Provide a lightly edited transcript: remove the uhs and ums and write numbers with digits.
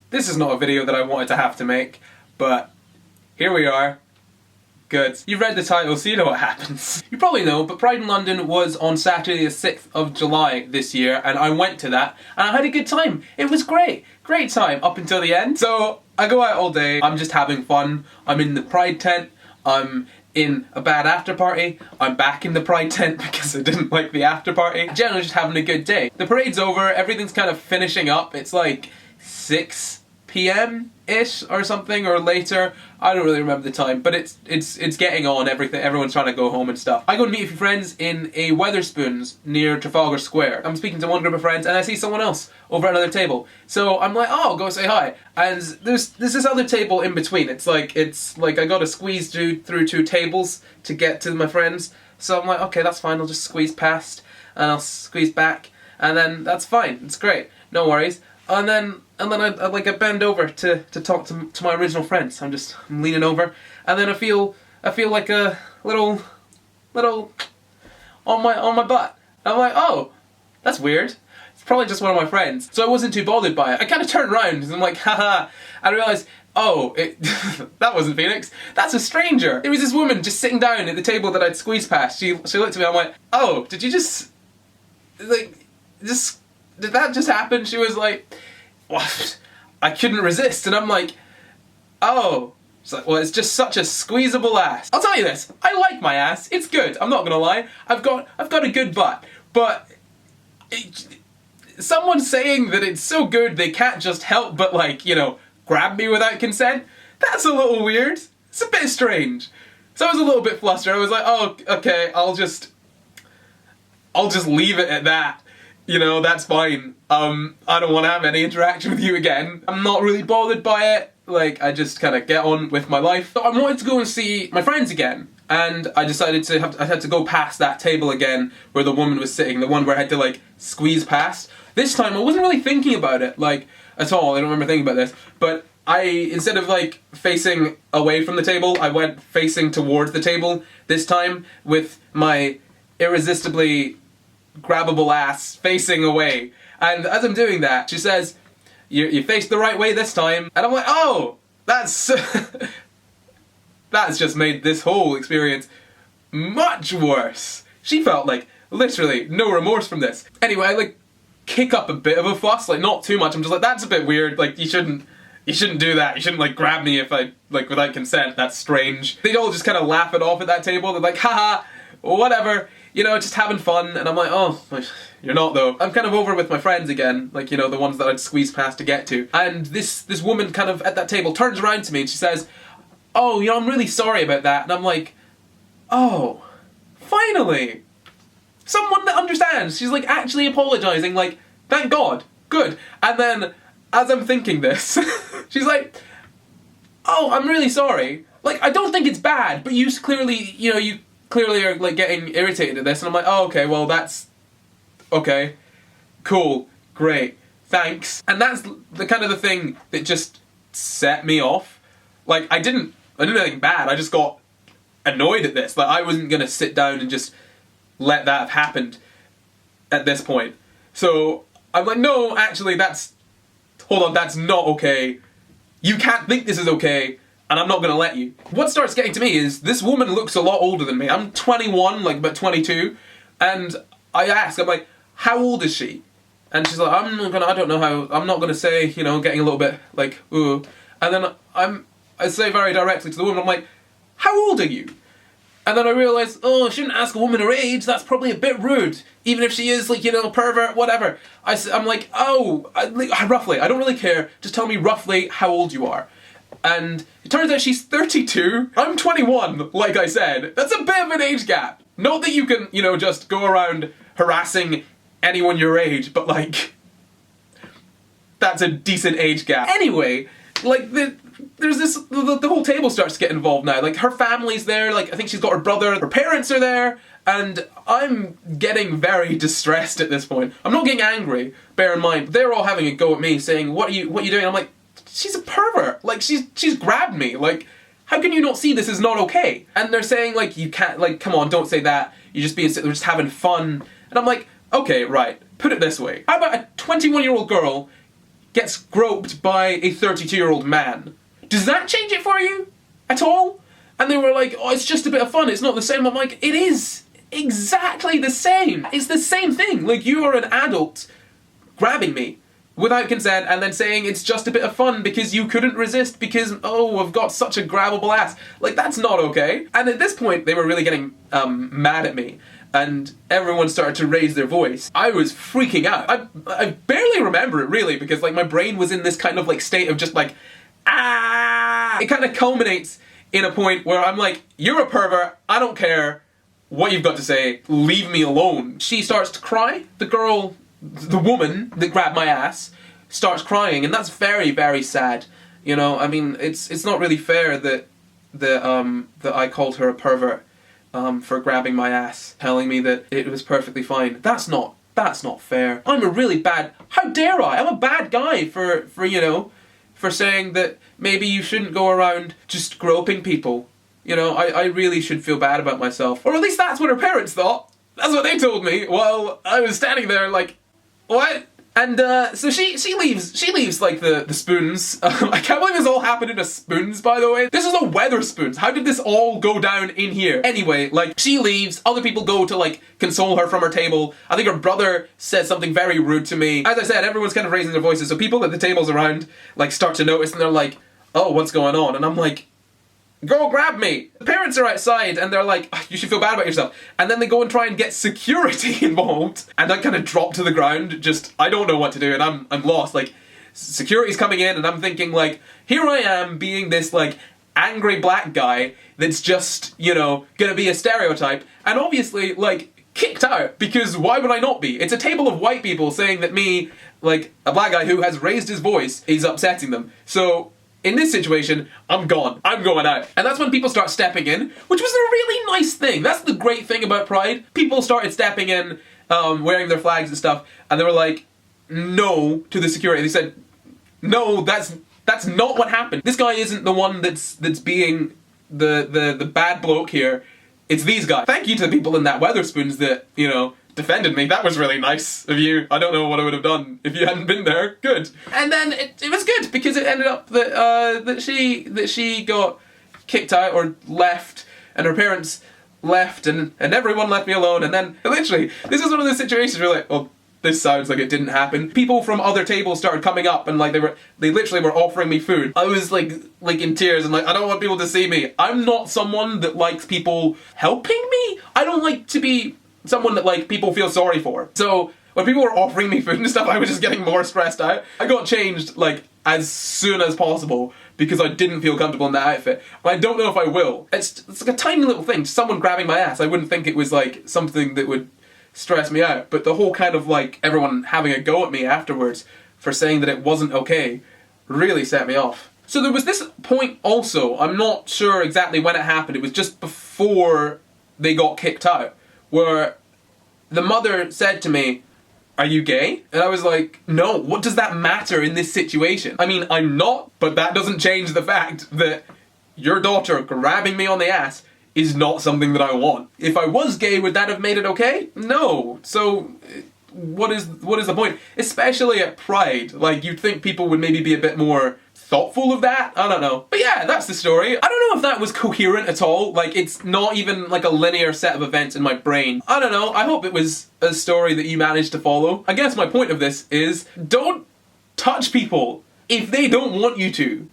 This is not a video that I wanted to have to make, but here we are. Good. You've read the title, so you know what happens. You probably know, but Pride in London was on Saturday the 6th of July this year, and I went to that, and I had a good time. It was great. Great time, up until the end. So, I go out all day, I'm just having fun. I'm in the Pride tent, I'm in a bad after party, I'm back in the Pride tent because I didn't like the after party. Generally just having a good day. The parade's over, everything's kind of finishing up. It's like 6 PM-ish or something, or later. I don't really remember the time, but it's getting on, everyone's trying to go home and stuff. I go and meet a few friends in a Wetherspoons near Trafalgar Square. I'm speaking to one group of friends and I see someone else over at another table. So I'm like, oh, go say hi. And there's this other table in between. It's like I gotta squeeze through 2 tables to get to my friends. So I'm like, okay, that's fine, I'll just squeeze past and I'll squeeze back and then that's fine, it's great, no worries. And then I bend over to talk to my original friends. I'm leaning over, and then I feel like a little on my butt. I'm like, oh, that's weird. It's probably just one of my friends. So I wasn't too bothered by it. I kind of turned around and I'm like, haha, and I realised, oh, that wasn't Phoenix. That's a stranger. It was this woman just sitting down at the table that I'd squeezed past. She looked at me. I'm like, oh, did you just did that just happen? She was like, what? I couldn't resist, and I'm like, oh. She's like, well, it's just such a squeezable ass. I'll tell you this, I like my ass, it's good, I'm not gonna lie. I've got a good butt, but someone saying that it's so good they can't just help but, like, you know, grab me without consent, that's a little weird. It's a bit strange. So I was a little bit flustered. I was like, oh, okay, I'll just leave it at that. You know, that's fine. I don't want to have any interaction with you again. I'm not really bothered by it. Like, I just kind of get on with my life. So I wanted to go and see my friends again. And I decided I had to go past that table again where the woman was sitting, the one where I had to, like, squeeze past. This time, I wasn't really thinking about it, like, at all. I don't remember thinking about this. But instead of, like, facing away from the table, I went facing towards the table this time with my irresistibly grabbable ass facing away. And as I'm doing that, she says, you faced the right way this time. And I'm like, oh, that's just made this whole experience much worse. She felt like literally no remorse from this. Anyway, I like kick up a bit of a fuss, like not too much. I'm just like, that's a bit weird, like you shouldn't do that. You shouldn't, like, grab me if I, like, without consent. That's strange. They all just kind of laugh it off at that table. They're like, haha, whatever. You know, just having fun, and I'm like, oh, you're not though. I'm kind of over with my friends again, like, you know, the ones that I'd squeeze past to get to. And this woman kind of at that table turns around to me and she says, oh, you know, I'm really sorry about that. And I'm like, oh, finally! Someone that understands. She's like actually apologising, like, thank God, good. And then, as I'm thinking this, she's like, oh, I'm really sorry. Like, I don't think it's bad, but you clearly, you know, you clearly are, like, getting irritated at this, and I'm like, oh, okay, well, that's okay, cool, great, thanks. And that's the kind of the thing that just set me off. Like, I didn't do anything bad, I just got annoyed at this. Like, I wasn't gonna sit down and just let that have happened at this point. So I'm like, no, actually, hold on, that's not okay. You can't think this is okay, and I'm not gonna let you. What starts getting to me is, this woman looks a lot older than me. I'm 21, like about 22, and I ask, I'm like, how old is she? And she's like, I don't know how, I'm not gonna say, you know, getting a little bit like, ooh. And then I say very directly to the woman, I'm like, how old are you? And then I realise, oh, I shouldn't ask a woman her age, that's probably a bit rude. Even if she is, like, you know, a pervert, whatever. I'm like, oh, roughly, I don't really care, just tell me roughly how old you are. And it turns out she's 32, I'm 21, like I said. That's a bit of an age gap. Not that you can, you know, just go around harassing anyone your age, but, like, that's a decent age gap. Anyway, like, there's this, the whole table starts to get involved now. Like, her family's there, like, I think she's got her brother, her parents are there, and I'm getting very distressed at this point. I'm not getting angry, bear in mind, but they're all having a go at me, saying, what are you doing? I'm like, she's a pervert. Like, she's grabbed me. Like, how can you not see this is not okay? And they're saying, like, you can't, like, come on, don't say that. You're just being, we're just having fun. And I'm like, okay, right, put it this way. How about a 21-year-old girl gets groped by a 32-year-old man. Does that change it for you? At all? And they were like, oh, it's just a bit of fun, it's not the same. I'm like, it is exactly the same. It's the same thing. Like, you are an adult grabbing me without consent and then saying it's just a bit of fun because you couldn't resist because, oh, I've got such a grabbable ass. Like, that's not okay. And at this point, they were really getting mad at me. And everyone started to raise their voice. I was freaking out. I barely remember it, really, because, like, my brain was in this kind of, like, state of just, like, ah! It kind of culminates in a point where I'm like, you're a pervert, I don't care what you've got to say, leave me alone. She starts to cry. The girl, the woman that grabbed my ass, starts crying, and that's very, very sad. You know, I mean, it's not really fair that I called her a pervert for grabbing my ass, telling me that it was perfectly fine. That's not fair. I'm a really bad, how dare I? I'm a bad guy for you know, for saying that maybe you shouldn't go around just groping people. You know, I really should feel bad about myself. Or at least that's what her parents thought. That's what they told me while I was standing there like, what? And so she leaves like the spoons. I can't believe this all happened in a spoons, by the way. This is a Weatherspoons. How did this all go down in here? Anyway, like, she leaves, other people go to like console her from her table. I think her brother says something very rude to me. As I said, everyone's kind of raising their voices, so people at the tables around like start to notice and they're like, oh, what's going on? And I'm like, go grab me! The parents are outside and they're like, oh, you should feel bad about yourself. And then they go and try and get security involved. And I kind of drop to the ground, just, I don't know what to do, and I'm lost. Like, security's coming in and I'm thinking like, here I am being this like angry black guy that's just, you know, gonna be a stereotype. And obviously, like, kicked out, because why would I not be? It's a table of white people saying that me, like, a black guy who has raised his voice, is upsetting them. So, in this situation, I'm gone. I'm going out. And that's when people start stepping in, which was a really nice thing. That's the great thing about Pride. People started stepping in, wearing their flags and stuff, and they were like, no, to the security. They said, no, that's not what happened. This guy isn't the one that's being the bad bloke here. It's these guys. Thank you to the people in that Weatherspoons that, you know, defended me. That was really nice of you. I don't know what I would have done if you hadn't been there. Good. And then it was good, because it ended up that she got kicked out or left, and her parents left, and everyone left me alone. And then literally, this is one of those situations where, like, oh, this sounds like it didn't happen. People from other tables started coming up and like they literally were offering me food. I was like in tears and like, I don't want people to see me. I'm not someone that likes people helping me. I don't like to be someone that like people feel sorry for. So when people were offering me food and stuff, I was just getting more stressed out. I got changed like as soon as possible because I didn't feel comfortable in that outfit. And I don't know if I will. It's like a tiny little thing, someone grabbing my ass. I wouldn't think it was like something that would stress me out. But the whole kind of like everyone having a go at me afterwards for saying that it wasn't okay really set me off. So there was this point also, I'm not sure exactly when it happened, it was just before they got kicked out, where the mother said to me, "Are you gay?" And I was like, no, what does that matter in this situation? I mean, I'm not, but that doesn't change the fact that your daughter grabbing me on the ass is not something that I want. If I was gay, would that have made it okay? No. So, what is the point? Especially at Pride. Like, you'd think people would maybe be a bit more thoughtful of that? I don't know. But yeah, that's the story. I don't know if that was coherent at all. Like, it's not even like a linear set of events in my brain. I don't know. I hope it was a story that you managed to follow. I guess my point of this is, don't touch people if they don't want you to.